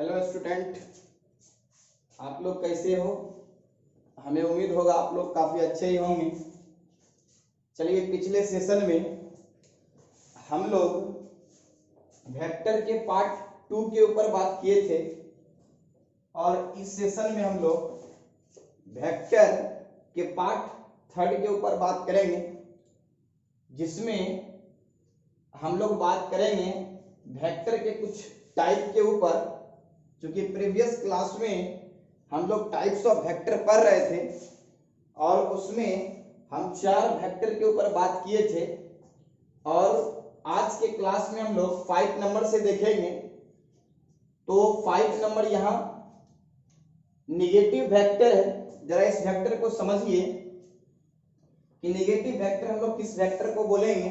Hello student, आप लोग कैसे हो? हमें उम्मीद होगा आप लोग काफ़ी अच्छे ही होंगे। चलिए, पिछले सेशन में हम लोग वेक्टर के पार्ट 2 के ऊपर बात किए थे और इस सेशन में हम लोग वेक्टर के पार्ट 3 के ऊपर बात करेंगे, जिसमें हम लोग बात करेंगे वेक्टर के कुछ टाइप के ऊपर। क्योंकि प्रीवियस क्लास में हम लोग टाइप्स ऑफ वेक्टर पढ़ रहे थे और उसमें हम 4 वेक्टर के ऊपर बात किए थे और आज के क्लास में हम लोग 5 नंबर से देखेंगे। तो 5 नंबर यहाँ निगेटिव वेक्टर है। जरा इस वेक्टर को समझिए कि निगेटिव वेक्टर हम लोग किस वेक्टर को बोलेंगे।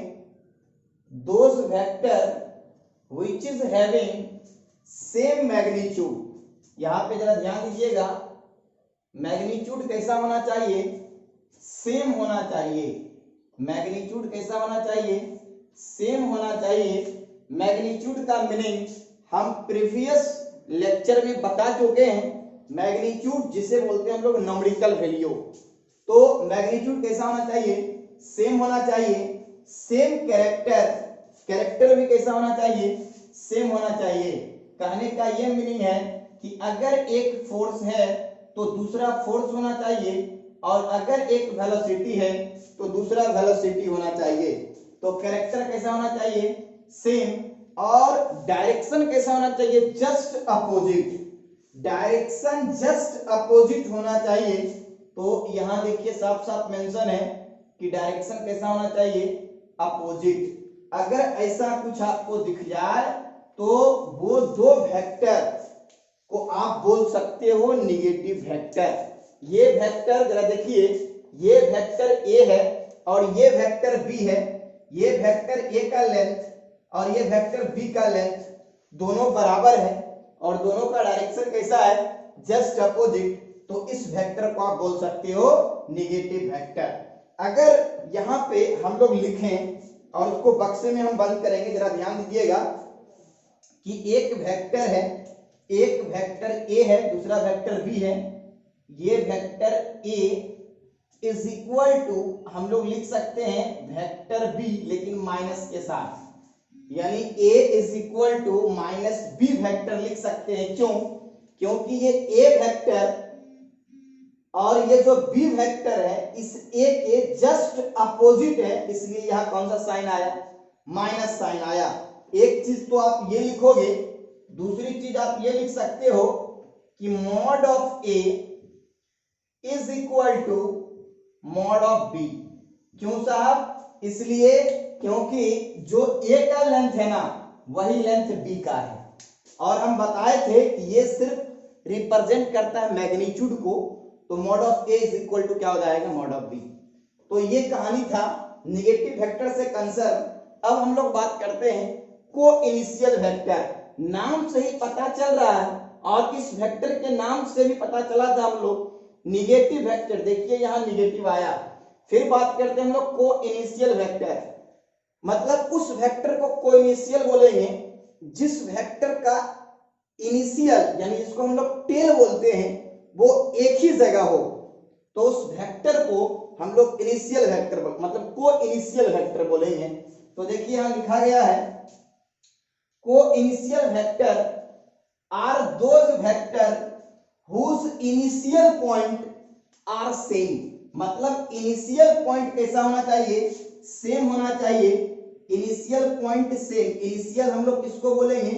Those vector which is having same magnitude. यहां पे जरा ध्यान दीजिएगा, मैग्नीट्यूड कैसा होना चाहिए? सेम होना चाहिए। मैग्नीट्यूड कैसा होना चाहिए? सेम होना चाहिए। मैग्नीट्यूड का मीनिंग हम प्रीवियस लेक्चर में बता चुके हैं। मैग्नीट्यूड जिसे बोलते हैं हम लोग नंबरिकल वैल्यू। तो मैग्नीट्यूड कैसा होना चाहिए? सेम होना चाहिए। सेम कैरेक्टर भी कैसा होना चाहिए? सेम होना चाहिए। कहने का ये मीनिंग है कि अगर एक फोर्स है तो दूसरा फोर्स होना चाहिए और अगर एक वेलोसिटी है तो दूसरा वेलोसिटी होना चाहिए। तो कैरेक्टर कैसा होना चाहिए? सेम। और डायरेक्शन कैसा होना चाहिए? Just opposite. Direction just opposite होना चाहिए। तो यहां देखिए साफ साफ मेंशन है कि डायरेक्शन कैसा होना चाहिए? अपोजिट। अगर ऐसा कुछ आपको दिख जाए तो वो दो वेक्टर को आप बोल सकते हो निगेटिव वेक्टर। ये वेक्टर जरा देखिए, ये वेक्टर ए है और ये वेक्टर बी है। ये वेक्टर ए का लेंथ और ये वेक्टर बी का लेंथ दोनों बराबर है और दोनों का डायरेक्शन कैसा है? Just opposite. तो इस वेक्टर को आप बोल सकते हो निगेटिव वेक्टर। अगर यहाँ पे हम लोग लिखें और उसको बक्से में हम बंद करेंगे, जरा ध्यान दीजिएगा कि एक वेक्टर है, एक वेक्टर ए है, दूसरा वेक्टर बी है। ये vector a is equal to हम लोग लिख सकते हैं वेक्टर बी, लेकिन माइनस के साथ, यानी A is equal to minus B vector लिख सकते हैं। क्यों? क्योंकि ये ए वेक्टर और ये जो बी वेक्टर है इस ए के जस्ट अपोजिट है, इसलिए यहां कौन सा साइन आया? माइनस साइन आया। एक चीज तो आप ये लिखोगे, दूसरी चीज आप ये लिख सकते हो कि mod of a is equal to mod of b. क्यों साहब? इसलिए क्योंकि जो ए का लेंथ है ना वही लेंथ बी का है और हम बताए थे कि ये सिर्फ रिप्रेजेंट करता है मैग्नीट्यूड को। तो mod of a is equal to क्या हो जाएगा? Mod of b. तो ये कहानी था निगेटिव वेक्टर से कंसर्न। अब हम लोग बात करते हैं को इनिशियल वेक्टर। नाम से ही पता चल रहा है और इस वेक्टर के नाम से भी पता चला था हम लोग निगेटिव वेक्टर। देखिए यहां निगेटिव आया। फिर बात करते हैं हम लोग को इनिशियल वेक्टर। मतलब उस वेक्टर को को इनिशियल बोलेंगे जिस वेक्टर का इनिशियल यानी जिसको हम लोग टेल बोलते हैं वो एक ही जगह हो, तो उस वेक्टर को हम लोग इनिशियल वेक्टर मतलब को इनिशियल वेक्टर बोलेंगे। तो देखिए यहां लिखा गया है co-initial vector are those vectors whose initial point are same. मतलब इनिशियल पॉइंट कैसा होना चाहिए? सेम होना चाहिए। Initial point same. इनिशियल हम लोग किसको बोलेंगे?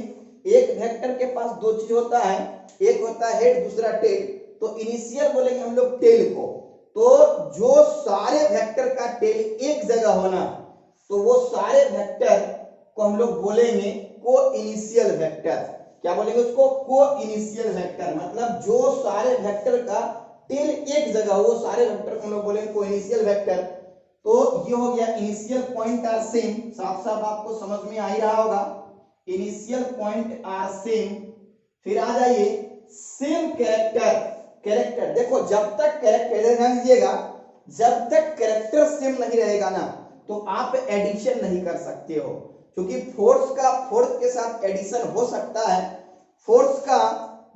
एक वेक्टर के पास दो चीज होता है, एक होता है हेड, दूसरा टेल। तो इनिशियल बोलेंगे हम लोग टेल को। तो जो सारे वेक्टर का टेल एक जगह होना, तो वो सारे वेक्टर को हम लोग बोलेंगे को इनिशियल वेक्टर। क्या बोलेंगे उसको? को इनिशियल वेक्टर। मतलब जो सारे वेक्टर का टेल एक जगह हो वो सारे वेक्टर को हम लोग बोलेंगे को इनिशियल वेक्टर। तो ये हो गया इनिशियल पॉइंट आर सेम। साफ साफ आपको समझ में आ ही रहा होगा, इनिशियल पॉइंट आर सेम। फिर आ जाइए सेम कैरेक्टर। कैरेक्टर देखो, जब तक कैरेक्टर, ध्यान दीजिएगा, जब तक कैरेक्टर सेम नहीं रहेगा ना तो आप एडिशन नहीं कर सकते हो। क्योंकि फोर्स का फोर्स के साथ एडिशन हो सकता है, फोर्स का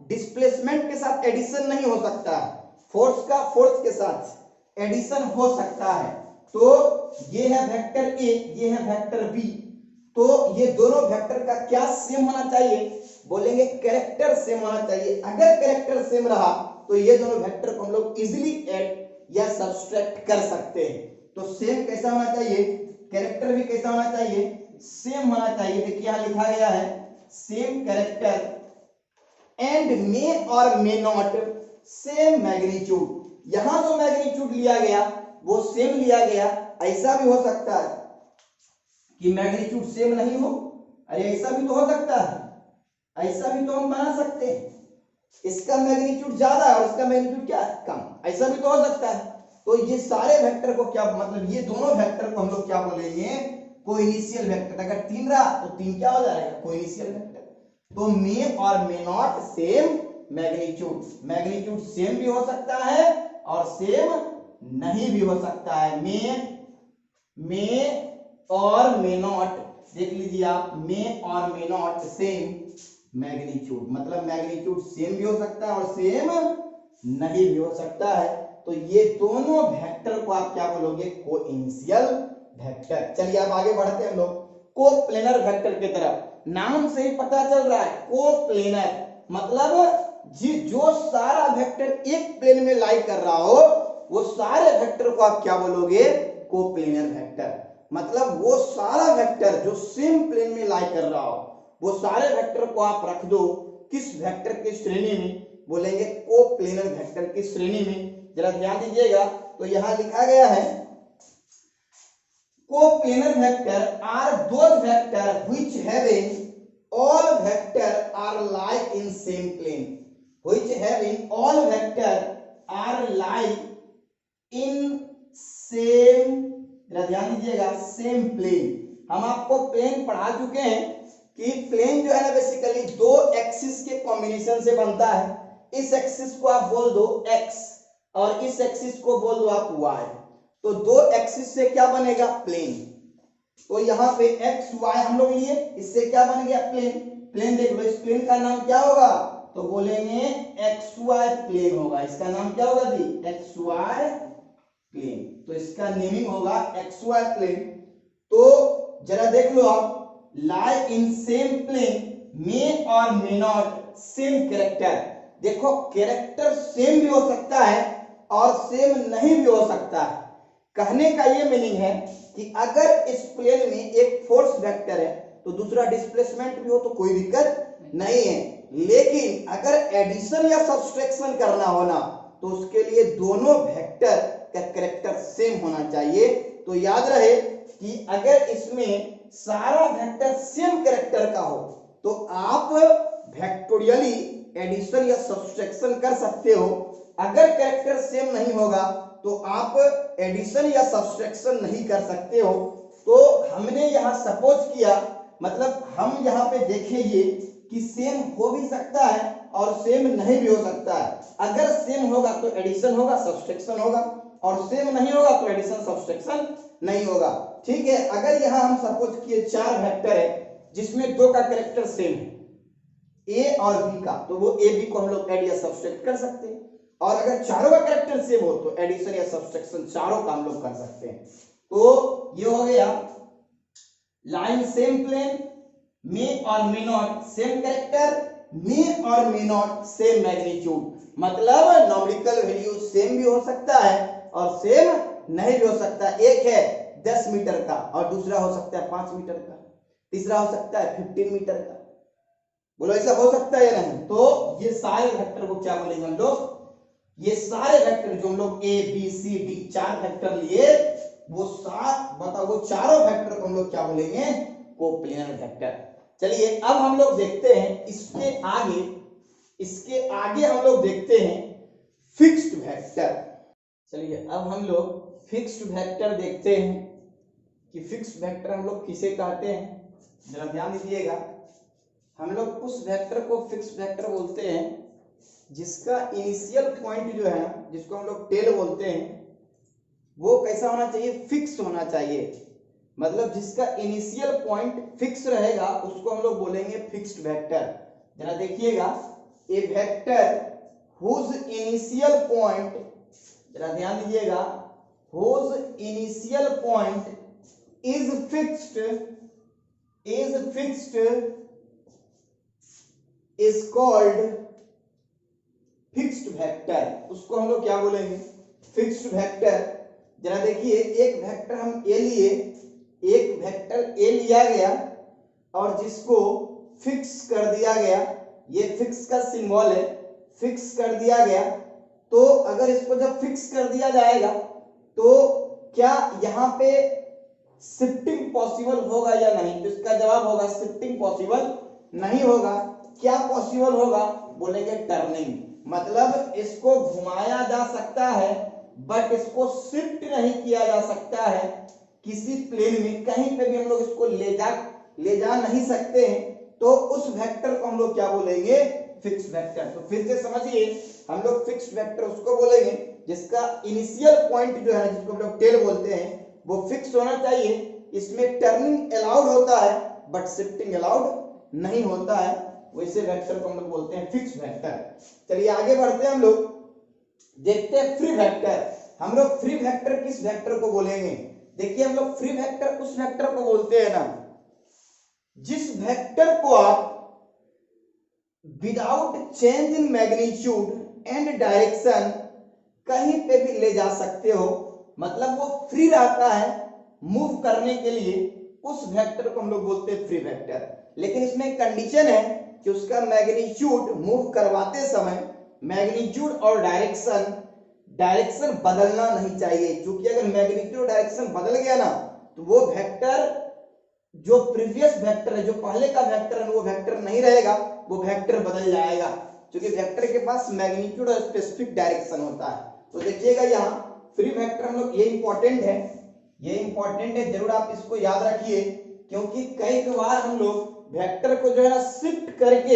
डिस्प्लेसमेंट के साथ एडिशन नहीं हो सकता है, फोर्स का फोर्स के साथ एडिशन हो सकता है। तो ये है वेक्टर ए, ये है वेक्टर बी, तो ये दोनों वेक्टर का क्या सेम होना चाहिए, बोलेंगे कैरेक्टर सेम होना चाहिए। अगर कैरेक्टर सेम रहा तो ये दोनों वेक्टर को हम लोग इजीली ऐड या सब्सट्रैक्ट कर सकते हैं। तो सेम कैसा होना चाहिए, कैरेक्टर भी कैसा होना चाहिए, सेम होना चाहिए। देखिए यहां लिखा गया है सेम कैरेक्टर एंड मे और मे नॉट सेम मैग्नीट्यूड। यहां जो मैग्नीट्यूड लिया गया वो सेम लिया गया। ऐसा भी हो सकता है कि मैग्नीट्यूड सेम नहीं हो, अरे ऐसा भी तो हो सकता है, ऐसा भी तो हम बना सकते हैं, इसका मैग्नीट्यूड ज्यादा है और इसका मैग्नीट्यूड क्या है, कम, ऐसा भी तो हो सकता है। तो ये सारे वेक्टर को क्या मतलब, ये दोनों वेक्टर को हम लोग क्या बोलेंगे, कोइनिशियल वेक्टर। अगर 3 रहा तो 3 क्या हो जाएगा, कोइनिशियल वेक्टर। तो मे और may not same magnitude, magnitude same भी हो सकता है और सेम नहीं भी हो सकता है। मे और मे नॉट, देख लीजिए आप, मे और मे नॉट सेम मैग्नीट्यूड, मतलब मैग्नीट्यूड सेम भी हो सकता है और सेम नहीं भी हो सकता है। तो ये दोनों वेक्टर को आप क्या बोलोगे, कोइनिशियल वेक्टर। चलिए अब आगे बढ़ते हैं हम लोग कोप्लेनर वेक्टर की तरफ। नाम से ही पता चल रहा है कोप्लेनर, मतलब जो सारा वेक्टर एक प्लेन में लाई कर रहा हो वो सारे वेक्टर को आप क्या बोलोगे, कोप्लेनर वेक्टर। मतलब वो सारा वेक्टर जो सेम प्लेन में लाई कर रहा हो वो सारे वेक्टर को आप रख दो किस वेक्टर की श्रेणी में, बोलेंगे कोप्लेनर वेक्टर की श्रेणी में। जरा ध्यान दीजिएगा, तो यहां लिखा गया है coplanar vector are those vector which having all vector are lie in same plane, which having all vector are lie in same, ध्यान दीजिएगा, सेम प्लेन। हम आपको प्लेन पढ़ा चुके हैं कि प्लेन जो है ना बेसिकली दो एक्सिस के कॉम्बिनेशन से बनता है। इस एक्सिस को आप बोल दो x और इस एक्सिस को बोल दो आप y, तो दो एक्सिस से क्या बनेगा, प्लेन। तो यहाँ पे एक्स वाई हम लोग लिए, इससे क्या बन गया, प्लेन। प्लेन देख लो, इस प्लेन का नाम क्या होगा, तो बोलेंगे एक्स वाई प्लेन होगा। इसका नाम क्या होगा जी, एक्स वाई प्लेन। तो इसका नेमिंग होगा एक्स वाई प्लेन। तो जरा देख लो आप, लाई इन सेम प्लेन, मे और मे नॉट सेम कैरेक्टर। देखो कैरेक्टर सेम भी हो सकता है और सेम नहीं भी हो सकता है। कहने का ये मीनिंग है कि अगर इस प्लेन में एक फोर्स वेक्टर है तो दूसरा डिस्प्लेसमेंट भी हो तो कोई दिक्कत नहीं है, लेकिन अगर एडिशन या सब्सट्रैक्शन करना हो ना तो उसके लिए दोनों वेक्टर का कैरेक्टर सेम होना चाहिए। तो याद रहे कि अगर इसमें सारा वेक्टर सेम कैरेक्टर का हो तो आप वेक्टोरियली एडिशन या सब्सट्रैक्शन कर सकते हो। अगर कैरेक्टर सेम नहीं होगा तो आप एडिशन या सब्सट्रैक्शन नहीं कर सकते हो। तो हमने यहां सपोज किया, मतलब हम यहां पे देखेंगे कि सेम हो भी सकता है और सेम नहीं भी हो सकता है। अगर सेम होगा तो एडिशन होगा, सब्सट्रैक्शन होगा, और सेम नहीं होगा तो एडिशन सब्सट्रैक्शन नहीं होगा। ठीक है, अगर यहां हम सपोज किए 4 वेक्टर है जिसमें 2 का कैरेक्टर सेम है, ए और बी का, तो वो ए बी को हम लोग एड या सब्सट्रैक्ट कर सकते हैं। और अगर चारों का कैरेक्टर सेम हो तो एडिशन या सब्सट्रैक्शन चारों का हम लोग कर सकते हैं। तो ये हो गया लाइन सेम प्लेन, मे और मे नॉट सेम कैरेक्टर, मे और मे नॉट सेम मैग्नीट्यूड। मतलब नॉमिकल वैल्यू सेम भी हो सकता है और सेम नहीं भी हो सकता। एक है 10 मीटर का और दूसरा हो सकता है 5 मीटर का, तीसरा हो सकता है 15 मीटर का। बोलो ऐसा हो सकता है या नहीं? तो ये सारे वेक्टर को क्या बोलेंगे हम लोग, ये सारे वेक्टर जो हम लोग A B C D 4 vector लिए, वो बताओ वो चारों वेक्टर को हम लोग क्या बोलेंगे, कोप्लेनर वेक्टर। चलिए अब हम लोग देखते हैं इसके आगे हम लोग देखते हैं फिक्स्ड वेक्टर। चलिए अब हम लोग फिक्स्ड वेक्टर देखते हैं कि फिक्स्ड वेक्टर हम लोग किसे कहते हैं। जरा ध्यान दीजिएगा, हम लोग उस वेक्टर को फिक्स्ड वेक्टर बोलते हैं जिसका इनिशियल पॉइंट जो है ना, जिसको हम लोग टेल बोलते हैं, वो कैसा होना चाहिए, फिक्स होना चाहिए। मतलब जिसका इनिशियल पॉइंट फिक्स रहेगा उसको हम लोग बोलेंगे फिक्स्ड वेक्टर। जरा देखिएगा, a vector whose initial point, जरा ध्यान दीजिएगा, whose initial point is fixed is called fixed vector. उसको हम लोग क्या बोलेंगे? Fixed vector. जरा देखिए, एक वेक्टर हम ए लिए, एक वेक्टर ए लिया गया और जिसको फिक्स कर दिया गया, ये फिक्स का सिंबल है, फिक्स कर दिया गया। तो अगर इसको जब फिक्स कर दिया जाएगा तो क्या यहाँ पे शिफ्टिंग पॉसिबल होगा या नहीं? तो इसका जवाब होगा शिफ्टिंग पॉसिबल नहीं होगा। क्या पॉसिबल होगा? बोलेंगे टर्निंग। मतलब इसको घुमाया जा सकता है बट इसको शिफ्ट नहीं किया जा सकता है किसी प्लेन में, कहीं पे भी हम लोग इसको ले जा नहीं सकते हैं। तो उस वेक्टर को हम लोग क्या बोलेंगे? Fixed vector. तो फिर से समझिए, हम लोग फिक्स्ड वेक्टर उसको बोलेंगे जिसका इनिशियल पॉइंट जो है, जिसको हम लोग टेल बोलते हैं, वो फिक्स होना चाहिए। इसमें टर्निंग अलाउड होता है बट शिफ्टिंग अलाउड नहीं होता है, वैसे वेक्टर को हम लोग बोलते हैं फिक्स्ड वेक्टर। चलिए आगे बढ़ते हैं, हम लोग देखते हैं फ्री वेक्टर। हम लोग फ्री वेक्टर किस वेक्टर को बोलेंगे? देखिए, हम लोग फ्री वेक्टर उस वेक्टर को बोलते हैं ना जिस वेक्टर को आप without change in magnitude and direction कहीं पे भी ले जा सकते हो। मतलब वो फ्री रहता है मूव करने के लिए, उस वेक्टर को हम लोग बोलते हैं फ्री वेक्टर। लेकिन इसमें एक कंडीशन है कि उसका मैग्नीट्यूड मूव करवाते समय मैग्नीट्यूड और डायरेक्शन बदलना नहीं चाहिए, क्योंकि अगर मैग्नीट्यूड और डायरेक्शन बदल गया ना तो वो वेक्टर जो प्रीवियस वेक्टर है, जो पहले का वेक्टर है, वो वेक्टर नहीं रहेगा, वो वेक्टर बदल जाएगा, क्योंकि वेक्टर के पास मैग्नीट्यूड और स्पेसिफिक डायरेक्शन होता है। तो देखिएगा यहाँ फ्री वेक्टर हम लोग, ये इंपॉर्टेंट है, जरूर आप इसको याद रखिए, क्योंकि कई बार हम लोग वेक्टर को जो है ना शिफ्ट करके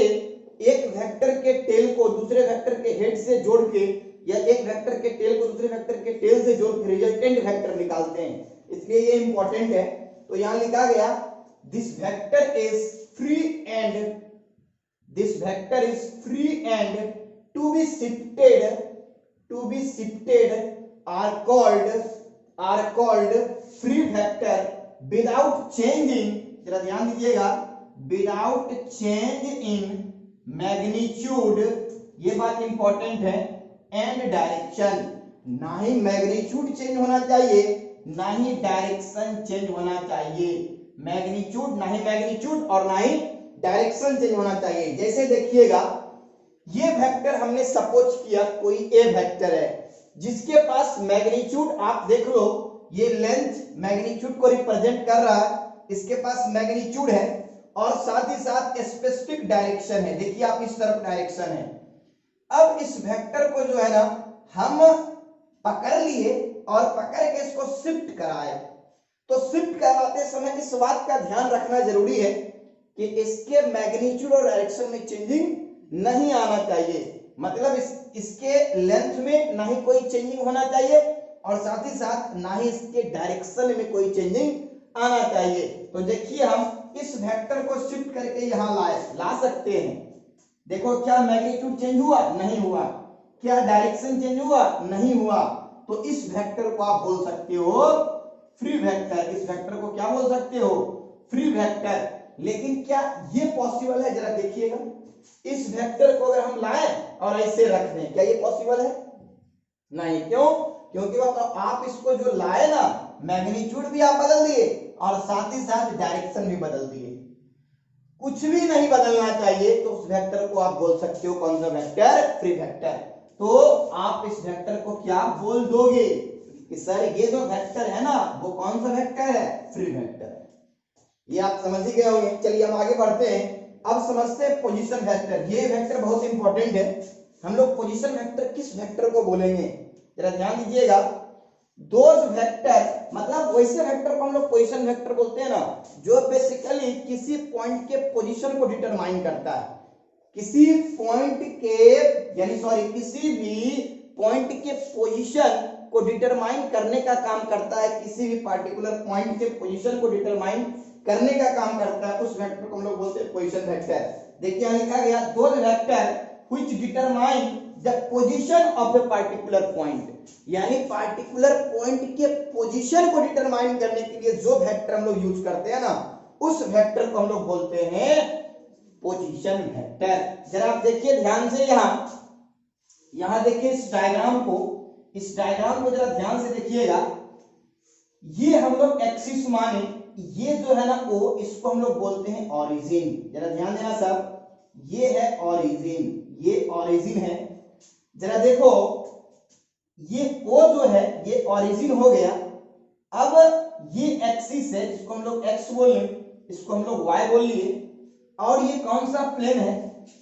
एक वेक्टर के टेल को दूसरे वेक्टर के हेड से जोड़ के, या एक वेक्टर के टेल को दूसरे वेक्टर के टेल से जोड़ के रिजल्टेंट वेक्टर निकालते हैं, इसलिए ये इंपॉर्टेंट है। तो यहां लिखा गया this vector is free and to be shifted are called free vector without changing, जरा ध्यान दीजिएगा, विदाउट चेंज इन मैग्नीट्यूड, ये बात इंपॉर्टेंट है, एंड डायरेक्शन। ना ही मैग्नीट्यूड चेंज होना चाहिए, ना ही डायरेक्शन चेंज होना चाहिए। मैग्नीट्यूड, ना ही मैग्नीट्यूड और ना ही डायरेक्शन चेंज होना चाहिए। जैसे देखिएगा, ये वेक्टर हमने सपोज किया कोई ए वेक्टर है जिसके पास मैग्नीट्यूड, आप देख लो ये लेंथ मैग्नीट्यूड को रिप्रेजेंट कर रहा है, इसके पास मैग्नीट्यूड है और साथ ही साथ स्पेसिफिक डायरेक्शन है। देखिए आप, इस तरफ डायरेक्शन है। अब इस वेक्टर को जो है ना हम पकड़ लिए और पकड़ के इसको शिफ्ट कराए। तो शिफ्ट कराते समय इस बात का ध्यान रखना जरूरी है कि इसके मैग्नीट्यूड और डायरेक्शन में चेंजिंग नहीं आना चाहिए। मतलब इसके लेंथ में ना ही कोई चेंजिंग होना चाहिए और साथ ही साथ ना ही इसके डायरेक्शन में कोई चेंजिंग आना चाहिए। तो देखिए, हम इस वेक्टर को शिफ्ट करके यहां ला सकते हैं। देखो, क्या मैग्नीट्यूड चेंज हुआ? नहीं हुआ। क्या डायरेक्शन चेंज हुआ? नहीं हुआ। तो इस वेक्टर को आप बोल सकते हो फ्री वेक्टर। इस वेक्टर को क्या बोल सकते हो? Free vector. लेकिन क्या ये पॉसिबल है? जरा देखिएगा, इस वेक्टर को अगर हम लाए और ऐसे रख दें, क्या ये पॉसिबल है? नहीं। क्यों? क्योंकि आप इसको जो लाए ना, मैग्नीट्यूड भी आप बदल दिए और साथ ही साथ डायरेक्शन भी बदल दिए, कुछ भी नहीं बदलना चाहिए। तो उस वेक्टर को आप बोल सकते हो कौन सा वेक्टर? Free vector. तो आप इस वेक्टर को क्या बोल दोगे कि सर ये जो वेक्टर है ना, वो कौन सा वेक्टर है? Free vector. ये आप समझ ही गए होंगे। चलिए हम आगे बढ़ते हैं। अब समझते हैं पोजीशन वेक्टर। ये वेक्टर बहुत इंपॉर्टेंट है। हम लोग पोजीशन वेक्टर किस वेक्टर को बोलेंगे? जरा ध्यान दीजिएगा, दोज वेक्टर, मतलब वैसे वेक्टर को हम लोग पोजीशन वेक्टर बोलते हैं ना जो बेसिकली किसी पॉइंट के पोजीशन को डिटरमाइन करता है। किसी भी पॉइंट के पोजीशन को डिटरमाइन करने का काम करता है, किसी भी पार्टिकुलर पॉइंट के पोजीशन को डिटरमाइन करने का काम करता है, उस वेक्टर को हम लोग बोलते हैं पोजीशन वेक्टर। देखिए यहाँ लिखा गया those vector which determine the position of the particular point, यानी पार्टिकुलर पॉइंट के पोजीशन को डिटरमाइन करने के लिए जो वेक्टर हम लोग यूज करते हैं ना, उस वेक्टर को हम लोग बोलते हैं पोजीशन वेक्टर। जरा आप देखिए ध्यान से, यहां देखिए इस डायग्राम को जरा ध्यान से देखिएगा। ये हम लोग एक्सिस माने, ये जो है ना ओ, इसको हम लोग बोलते हैं ओरिजिन। जरा ध्यान देना सब, ये है ओरिजिन, ये ओरिजिन है। जरा देखो ये ओ जो है ये ओरिजिन हो गया। अब ये एक्सिस है जिसको हम लोग एक्स बोल रहे, इसको हम लोग वाई बोल लिए, और ये कौन सा प्लेन है,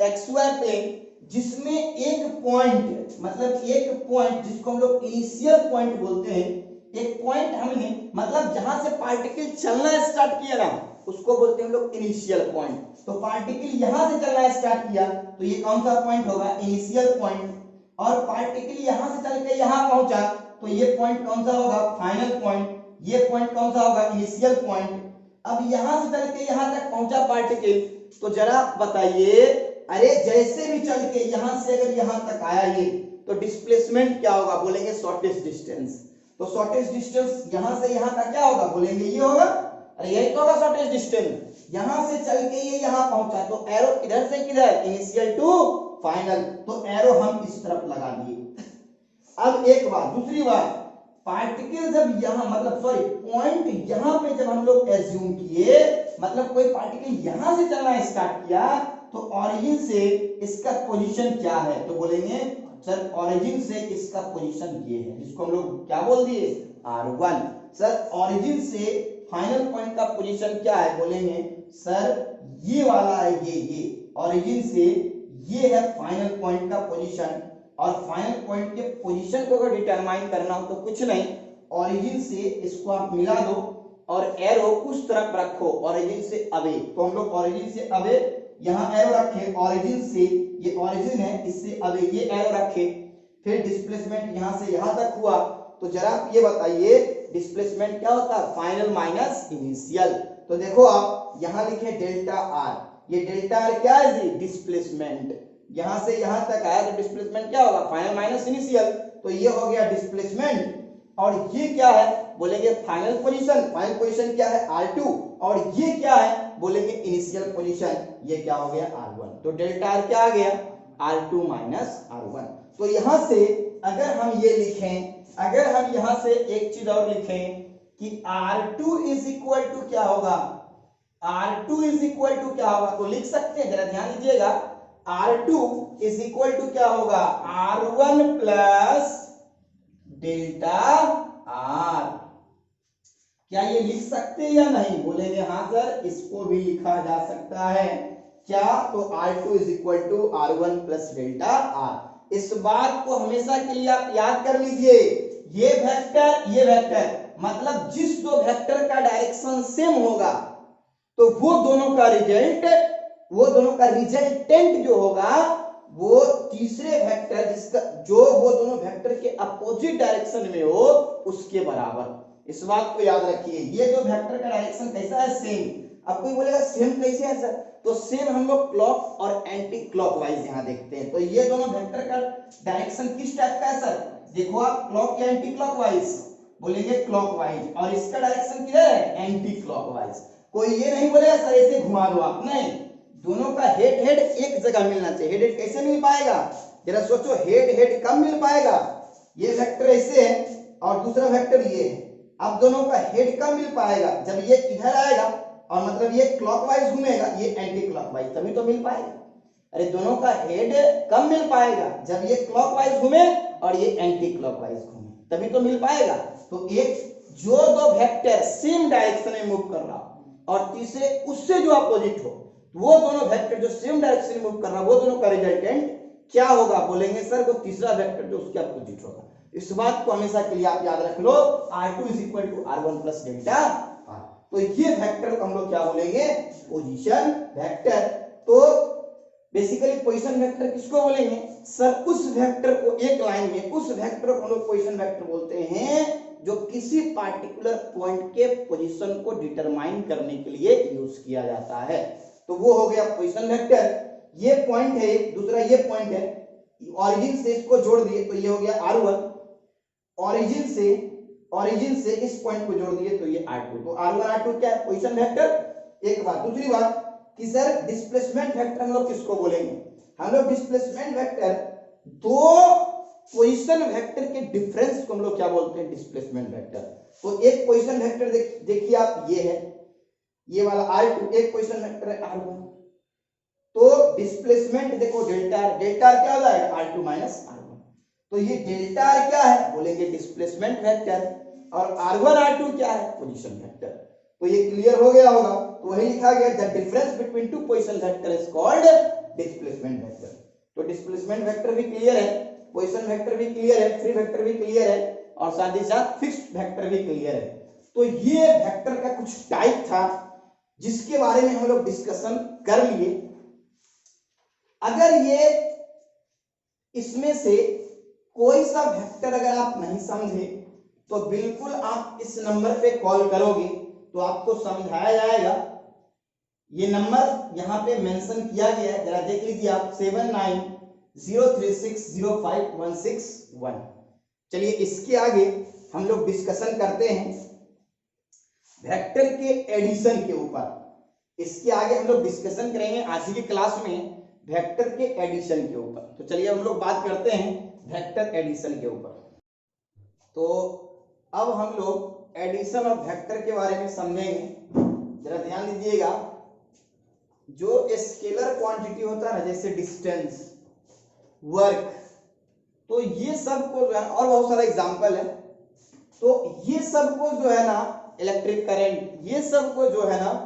एक्स वाई प्लेन, जिसमें एक पॉइंट, मतलब एक पॉइंट जिसको हम लोग इनिशियल पॉइंट बोलते हैं, एक पॉइंट हमने मतलब जहां से पार्टिकल चलना स्टार्ट किया ना, उसको बोलते हैं हम लोग इनिशियल पॉइंट। तो पार्टिकल यहां से चलना स्टार्ट किया तो ये कौन सा पॉइंट होगा, इनिशियल पॉइंट। और पार्टिकल यहां से चल के यहां पहुंचा तो ये पॉइंट कौन सा होगा, फाइनल पॉइंट। ये पॉइंट कौन सा होगा, इनिशियल पॉइंट। अब यहां से चल के यहां तक पहुंचा पार्टिकल, तो जरा बताइए, अरे जैसे भी चल के यहां से अगर यहां तक आया ये, तो डिस्प्लेसमेंट क्या होगा, बोलेंगे शॉर्टेस्ट डिस्टेंस। तो शॉर्टेस्ट डिस्टेंस यहां से यहां का क्या होगा, बोलेंगे ये होगा। अरे यही तो होगा शॉर्टेस्ट डिस्टेंस। यहां से चल के ये यहां पहुंचा तो एरो किधर से किधर, इनिशियल टू फाइनल, तो एरो हम इस तरफ लगा दिए। अब एक बात, दूसरी बात, पार्टिकल जब यहां मतलब सॉरी पॉइंट यहां पे जब हम लोग एज्यूम किए, मतलब कोई पार्टिकल यहां से चलना स्टार्ट किया, तो ओरिजिन से इसका पोजीशन क्या है, तो बोलेंगे सर ओरिजिन से इसका पोजीशन ये है, जिसको हम लोग क्या बोल दिए, R1। सर ओरिजिन से फाइनल पॉइंट का पोजीशन क्या है, बोलेंगे सर ये वाला है, ये ओरिजिन से ये है फाइनल पॉइंट का पोजीशन। और फाइनल पॉइंट के पोजीशन को अगर डिटरमाइन करना हो तो कुछ नहीं, ओरिजिन से इसको आप मिला दो और एरो उस तरफ रखो, ओरिजिन से अवे। तो हम लोग ओरिजिन से अवे यहां एरो रखे, ओरिजिन से ये ओरिजिन है, इससे अवे ये एरो रखे, फिर डिस्प्लेसमेंट यहां से यहां तक हुआ। तो जरा आप ये बताइए डिस्प्लेसमेंट क्या होता है, फाइनल माइनस इनिशियल। तो देखो आप यहां लिखे डेल्टा आर, ये डेल्टा आर क्या है जी, डिस्प्लेसमेंट। यहां से यहां तक आया तो डिस्प्लेसमेंट क्या होगा, फाइनल माइनस इनिशियल, तो ये हो गया डिस्प्लेसमेंट। और ये क्या है, बोलेंगे फाइनल पोजीशन। फाइनल पोजीशन क्या है, R2। और ये क्या है, बोलेंगे इनिशियल पोजीशन, ये क्या हो गया, R1। तो डेल्टा आर क्या आ गया, R2 माइनस R1। तो यहां से अगर हम ये लिखें, अगर हम यहां से एक चीज और लिखें कि R2 इज इक्वल टू क्या होगा, R2 इज इक्वल टू क्या होगा, तो लिख सकते हैं, जरा ध्यान दीजिएगा, R2 इज इक्वल टू क्या होगा, R1 प्लस डेल्टा आर। क्या ये लिख सकते हैं या नहीं, बोलेंगे हाँ सर इसको भी लिखा जा सकता है। क्या, तो R2 is equal to R1 plus delta r. इस बात को हमेशा के लिए आप याद कर लीजिए, ये वेक्टर मतलब जिस दो वेक्टर का डायरेक्शन सेम होगा तो वो दोनों का रिजल्टेंट जो होगा वो तीसरे वेक्टर जिसका जो वो दोनों वेक्टर के अपोजिट डायरेक्शन में हो उसके बराबर। इस बात को याद रखिए, ये जो वेक्टर का डायरेक्शन कैसा है, सेम। अब कोई बोलेगा सेम कैसे है सर, तो सेम हम लोग क्लॉक और एंटी क्लॉकवाइज यहां देखते हैं। तो ये दोनों वेक्टर का डायरेक्शन किस टाइप का है सर, देखो आप क्लॉक या एंटी क्लॉकवाइज, बोलेंगे क्लॉकवाइज। और इसका डायरेक्शन किधर है, एंटी क्लॉकवाइज। कोई ये नहीं बोलेगा सर ऐसे घुमा दो आप, नहीं, दोनों का हेड हेड एक जगह मिलना चाहिए। हेड हेड कैसे मिल पाएगा, जरा सोचो, हेड हेड कब मिल पाएगा, ये वेक्टर ऐसे है और दूसरा वेक्टर ये है। अब दोनों का हेड कब मिल पाएगा, जब ये इधर आएगा और मतलब ये क्लॉकवाइज घूमेगा, ये एंटी क्लॉकवाइज, तभी तो मिल पाएगा। अरे दोनों का हेड कब मिल पाएगा, जब ये क्लॉकवाइज घूमे और ये एंटी क्लॉकवाइज घूमे, तभी तो मिल पाएगा। तो एक जो दो वेक्टर सेम डायरेक्शन में मूव कर रहा और तीसरे उससे जो अपोजिट हो, वो दोनों वेक्टर जो सेम डायरेक्शन में मूव कर रहा, वो दोनों का रिजल्टेंट क्या होगा, बोलेंगे सर वो तीसरा वेक्टर जो उसके अपोजिट होगा। इस बात को हमेशा के लिए आप याद रख लो, R2 is equal to R1 plus delta r. तो ये वेक्टर को हम लोग क्या बोलेंगे, पोजीशन वेक्टर। तो बेसिकली पोजीशन वेक्टर किसको बोलेंगे सर, उस वेक्टर को एक लाइन में, उस वेक्टर को हम लोग पोजीशन वेक्टर बोलते हैं जो किसी पार्टिकुलर पॉइंट के पोजीशन को डिटरमाइन करने के लिए यूज किया जाता है। तो वो हो गया पोजीशन वेक्टर। ये पॉइंट है, दूसरा ये पॉइंट है, ऑरिजिन से इसको जोड़ दिए तो ये हो गया R1, ऑरिजिन से इस पॉइंट को जोड़ दिए तो ये R2। तो R1 R2 क्या है? Position vector. एक बात। दूसरी बात कि सर डिस्प्लेसमेंट वेक्टर हम लोग किसको बोलेंगे? हम लोग डिस्प्लेसमेंट वेक्टर दो पोजीशन वेक्टर के डिफरेंस को हम लोग क्या बोलते हैं? Displacement vector. तो एक पोजीशन वेक्टर देखिए आप, ये है, ये वाला R2, एक पोजीशन वेक्टर है R1। तो डिस्प्लेसमेंट देखो डेल्टा R, डेल्टा R क्या हो जाएगा? R2 minus R1। तो ये डेल्टा R क्या है? बोलेंगे डिस्प्लेसमेंट वेक्टर, और R1 R2 क्या है? Position vector. तो ये क्लियर हो गया होगा। तो वही लिखा गया, the difference between two position vector is called displacement vector. तो डिस्प्लेसमेंट वेक्टर भी क्लियर है, पोजीशन वेक्टर भी क्लियर है, फ्री वेक्टर भी क्लियर है, और साथ ही साथ फिक्स्ड वेक्टर भी क्लियर है। तो ये वेक्टर का कुछ टाइप था जिसके बारे में हम लोग डिस्कशन कर लिए। अगर ये इसमें से कोई सा वेक्टर अगर आप नहीं समझे तो बिल्कुल आप इस नंबर पे कॉल करोगे तो आपको समझाया जाएगा। ये नंबर यहाँ पे मेंशन किया गया है, जरा देख लीजिए आप, 7903605161। चलिए इसके आगे हम लोग डिस्कशन करते हैं वेक्टर के एडिशन के ऊपर। इसके आगे हम लोग डिस्कशन करेंगे आज की क्लास में वेक्टर के एडिशन के ऊपर। तो चलिए हम लोग बात करते हैं वेक्टर एडिशन के ऊपर। तो अब हम लोग एडिशन ऑफ वेक्टर के बारे में समझेंगे। जरा ध्यान दीजिएगा, जो स्केलर क्वांटिटी होता है ना, जैसे डिस्टेंस, वर्क, तो ये सब को जो है, और बहुत सारा एग्जांपल है, तो ये सब को जो है ना, इलेक्ट्रिक करंट, ये सब को जो है ना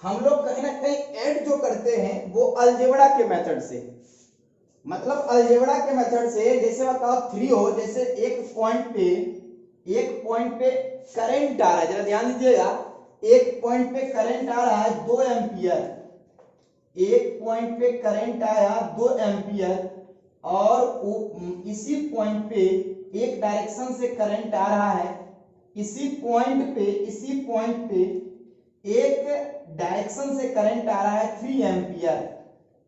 हम लोग कहीं ना कहीं ऐड जो करते हैं वो अलजेब्रा के मेथड से। मतलब अलजेब्रा के मेथड से, जैसे बताओ 3 हो, जैसे एक पॉइंट पे करंट आ रहा है, जरा ध्यान दीजिएगा, एक पॉइंट पे करंट आ रहा है 2 एम्पियर, एक पॉइंट पे करंट आया 2 एम्पियर, और इसी पॉइंट पे एक डायरेक्शन से करंट आ रहा है, इसी पॉइंट पे एक डायरेक्शन से करंट आ रहा है 3 एम्पियर।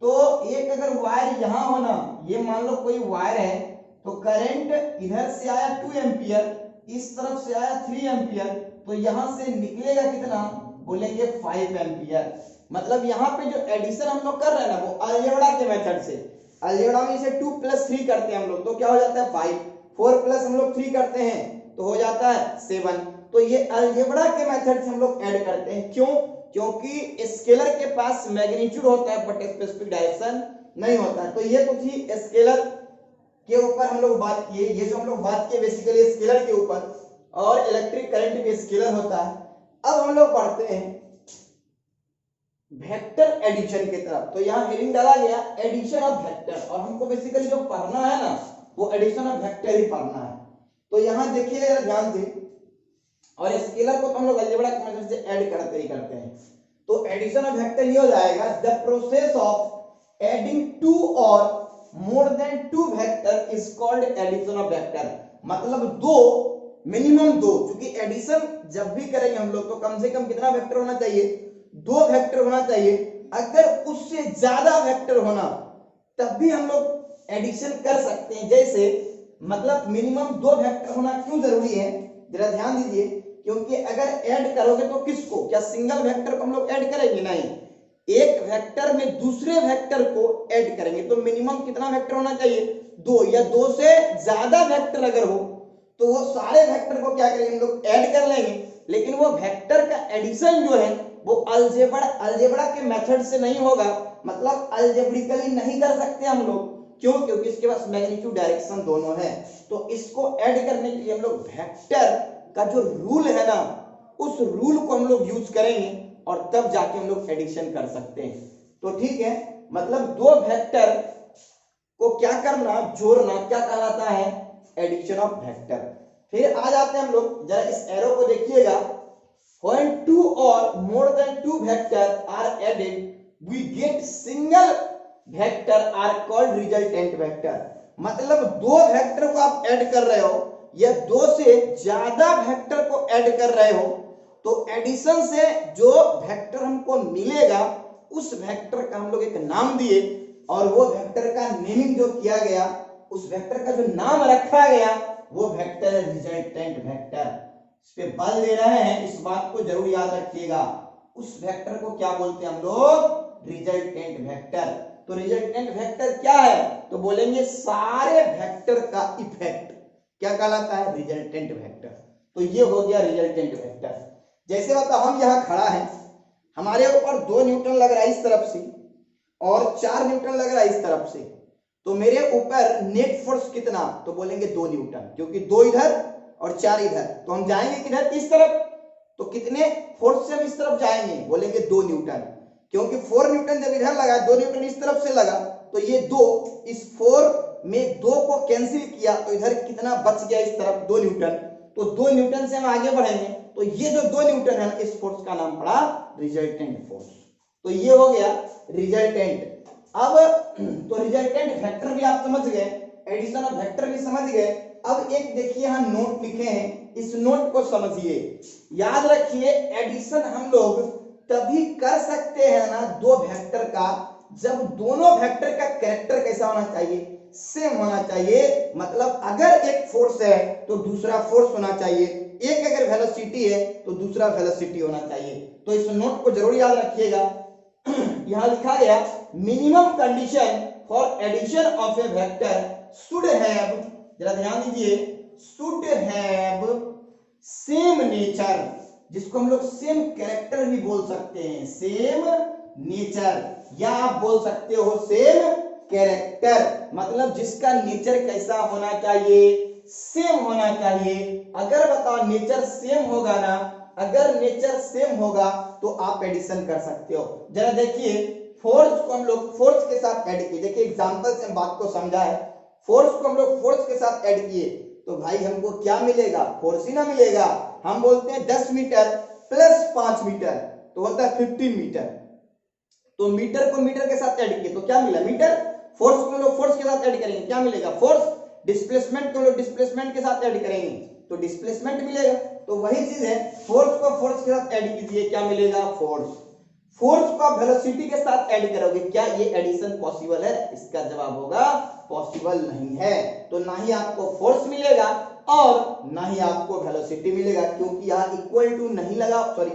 तो एक अगर वायर यहां हो ना, ये मान लो कोई वायर है, तो करंट इधर से आया 2 एम्पियर, इस तरफ से आया 3 एम्पियर, तो यहां से निकलेगा कितना? बोलेंगे 5 एम्पियर। मतलब यहाँ पे जो एडिशन हम लोग कर रहे हैं ना, वो अलजेब्रा के मेथड से, अलजेब्रा में इसे 2 + 3 करते हैं हम लोग, तो क्या हो जाता है 5, 4 + हम लोग 3 करते हैं तो हो जाता है 7। तो ये अलजेब्रा के मेथड से हम लोग ऐड करते हैं। क्यों? क्योंकि स्केलर के पास मैग्नीट्यूड होता है बट स्पेसिफिक डायरेक्शन नहीं होता है। तो ये तो थी स्केलर के ऊपर हम लोग बात किए, ये जो हम लोग बात किए बेसिकली स्केलर के ऊपर, और इलेक्ट्रिक करंट भी स्केलर होता है। अब हम लोग पढ़ते हैं वेक्टर एडिशन की तरफ। तो यहाँ हेडिंग डाला गया एडिशन ऑफ वेक्टर, और हमको बेसिकली जो पढ़ना है ना, वो एडिशन ऑफ वेक्टर ही पढ़ना है। तो यहाँ देखिए ध्यान से, और स्केलर को तो हम लोग अलजेब्रा के मेथड से ऐड करते ही करते हैं। तो एडिशन ऑफ वेक्टर ये हो जाएगा, the process of adding 2 or more than 2 vector is called addition of vector. मतलब दो, मिनिमम 2, क्योंकि एडिशन जब भी करेंगे हम लोग तो कम से कम कितना वेक्टर होना चाहिए? 2 वेक्टर होना चाहिए। अगर उससे ज्यादा वेक्टर होना तब भी हम लोग एडिशन कर सकते हैं। जैसे मतलब मिनिमम 2 वेक्टर होना क्यों जरूरी है, जरा ध्यान दीजिए, क्योंकि अगर ऐड करोगे तो किसको? क्या सिंगल वेक्टर को हम लोग ऐड करेंगे? नहीं, एक वेक्टर में दूसरे वेक्टर को ऐड करेंगे। तो मिनिमम कितना वेक्टर होना चाहिए? 2, या 2 से ज्यादा वेक्टर अगर हो तो वो सारे वेक्टर को क्या करेंगे? हम लोग ऐड कर लेंगे। लेकिन वो वेक्टर का एडिशन जो है वो अलजेब्रा के मेथड से नहीं होगा, मतलब अलजेब्रिकली नहीं कर सकते हम लोग। क्यों? क्योंकि इसके पास मैग्नीट्यूड डायरेक्शन दोनों है। तो इसको ऐड करने के लिए हम लोग वेक्टर का जो रूल है ना, उस रूल को हम लोग यूज करेंगे, और तब जाके हम लोग एडिशन कर सकते हैं। तो ठीक है, मतलब 2 वेक्टर को क्या करना? जोड़ना, क्या कहलाता है? Addition of vector. फिर आ जाते हैं हम लोग, जरा इस एरो को देखिएगा, when 2 or more than 2 vector are added we get single vector are called resultant vector। मतलब 2 वेक्टर को आप ऐड कर रहे हो या 2 से ज्यादा वेक्टर को ऐड कर रहे हो, तो एडिशन से जो वेक्टर हमको मिलेगा उस वेक्टर का हम लोग एक नाम दिए और वो वेक्टर का नेमिंग जो किया गया, उस वेक्टर का जो नाम रखा गया वो वेक्टर है रिजल्टेंट वेक्टर। इस पे बल दे रहे हैं, इस बात को जरूर याद रखिएगा। उस वेक्टर को क्या बोलते हैं हम लोग? Resultant vector. तो रिजल्टेंट वेक्टर क्या है? तो बोलेंगे सारे वेक्टर का इफेक्ट क्या कहलाता है? Resultant vector. तो ये हो गया रिजल्टेंट वेक्टर। जैसे बताओ हम यहाँ खड़ा है, हमारे ऊपर 2 न्यूटन लग रहा है इस तरफ से और 4 न्यूटन लग रहा है इस तरफ से, तो मेरे ऊपर नेट फोर्स कितना? तो बोलेंगे 2 न्यूटन, क्योंकि 2 इधर और 4 इधर, तो हम जाएंगे किधर? इस तरफ। तो कितने फोर्स से हम इस तरफ जाएंगे? बोलेंगे 2 न्यूटन, क्योंकि 4 न्यूटन जब इधर लगा, 2 न्यूटन इस तरफ से लगा, तो ये 2, इस 4 में 2 को कैंसिल किया तो इधर कितना बच गया? इस तरफ 2 न्यूटन। तो 2 न्यूटन से हम आगे बढ़ेंगे, तो ये जो 2 न्यूटन है इस फोर्स का नाम पड़ा रिजल्टेंट फोर्स। तो ये हो गया रिजल्टेंट। अब तो रिजल्टेंट वेक्टर भी आप समझ गए, एडिशन ऑफ वेक्टर भी समझ गए। अब एक देखिए यहाँ नोट लिखे हैं, इस नोट को समझिए। याद रखिए एडिशन हम लोग तभी कर सकते हैं ना 2 वेक्टर का, जब दोनों वेक्टर का कैरेक्टर कैसा होना चाहिए? सेम होना चाहिए। मतलब अगर एक फोर्स है तो दूसरा फोर्स होना चाहिए, एक अगर वेलोसिटी है तो दूसरा वेलोसिटी होना चाहिए। तो इस नोट को जरूर याद रखिएगा। यहां लिखा गया minimum condition for addition of a vector should have, जरा ध्यान दीजिए, शुड हैव सेम नेचर, जिसको हम लोग सेम कैरेक्टर भी बोल सकते हैं, सेम नेचर, या आप बोल सकते हो सेम कैरेक्टर। मतलब जिसका नेचर कैसा होना चाहिए? सेम होना चाहिए। अगर बताओ नेचर सेम होगा ना, अगर नेचर सेम होगा तो आप एडिशन कर सकते हो। जरा देखिए फोर्स को हम लोग फोर्स के साथ ऐड किए, देखिए एग्जांपल से हम बात को समझा है। फोर्स को हम लोग फोर्स के साथ ऐड किए तो भाई हमको क्या मिलेगा? फोर्स ही ना मिलेगा। हम बोलते हैं 10 मीटर प्लस 5 मीटर तो होता है 15 मीटर। तो मीटर को मीटर के साथ ऐड किए तो क्या मिला? मीटर। फोर्स को लोग फोर्स के साथ ऐड करेंगे, क्या मिलेगा? फोर्स। डिस्प्लेसमेंट को लोग डिस्प्लेसमेंट के साथ ऐड करेंगे तो डिस्प्लेसमेंट मिलेगा। तो वही चीज है, फोर्स को फोर्स के साथ ऐड कीजिए, क्या मिलेगा? फोर्स। फोर्स को आप वेलोसिटी के साथ ऐड करोगे, क्या ये एडिशन पॉसिबल है? इसका जवाब होगा पॉसिबल नहीं है। तो ना ही आपको फोर्स मिलेगा और ना ही आपको वेलोसिटी मिलेगा, क्योंकि यहाँ इक्वल टू नहीं लगा, सॉरी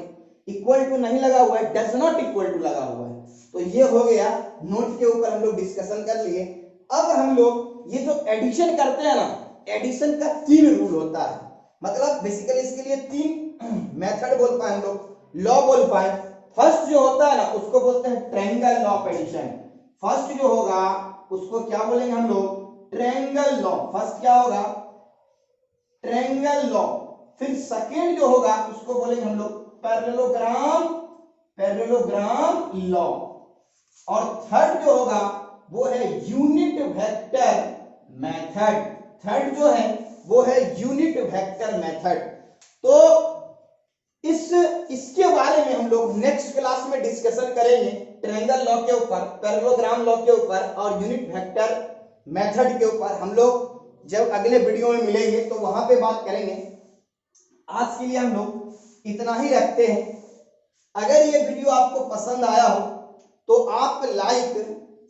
इक्वल टू नहीं लगा हुआ है, डज नॉट इक्वल टू लगा हुआ है। तो ये हो गया नोट के ऊपर हम लोग डिस्कशन कर लिए। अब हम लोग ये जो एडिशन करते हैं ना, एडिशन का 3 रूल होता है। मतलब बेसिकली इसके लिए 3 मेथड बोल पाए हम लोग, लॉ बोल पाए। फर्स्ट जो होता है ना उसको बोलते हैं triangle law of addition. First जो होगा उसको क्या बोलेंगे हम लोग? Triangle law. फर्स्ट क्या होगा? Triangle law. फिर सेकंड जो होगा उसको बोलेंगे हम लोग पैरेललोग्राम, पैरेललोग्राम लॉ। और थर्ड जो होगा वो है यूनिट वेक्टर मेथड। थर्ड जो है वो है यूनिट वेक्टर मेथड। तो इसके बारे में हम लोग नेक्स्ट क्लास में डिस्कशन करेंगे, ट्रायंगल लॉ के ऊपर, पैरेललोग्राम लॉ के ऊपर और यूनिट वेक्टर मेथड के ऊपर। हम लोग जब अगले वीडियो में मिलेंगे तो वहां पे बात करेंगे। आज के लिए हम लोग इतना ही रखते हैं। अगर ये वीडियो आपको पसंद आया हो तो आप लाइक,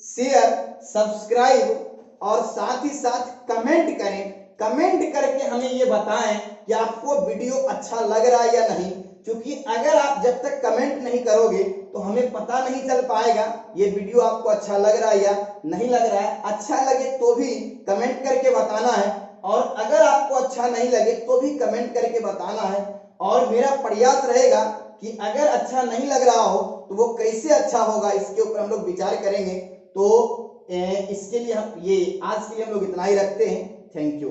शेयर, सब्सक्राइब और साथ ही साथ कमेंट करें। कमेंट करके हमें ये बताएं कि आपको वीडियो अच्छा लग रहा है या नहीं, क्योंकि अगर आप जब तक कमेंट नहीं करोगे तो हमें पता नहीं चल पाएगा ये वीडियो आपको अच्छा लग रहा है या नहीं लग रहा है। अच्छा लगे तो भी कमेंट करके बताना है, और अगर आपको अच्छा नहीं लगे तो भी कमेंट करके बताना है। और मेरा प्रयास रहेगा कि अगर अच्छा नहीं लग रहा हो तो वो कैसे अच्छा होगा, इसके ऊपर हम लोग विचार करेंगे। तो इसके लिए हम ये आज के लिए हम लोग इतना ही रखते हैं। Thank you.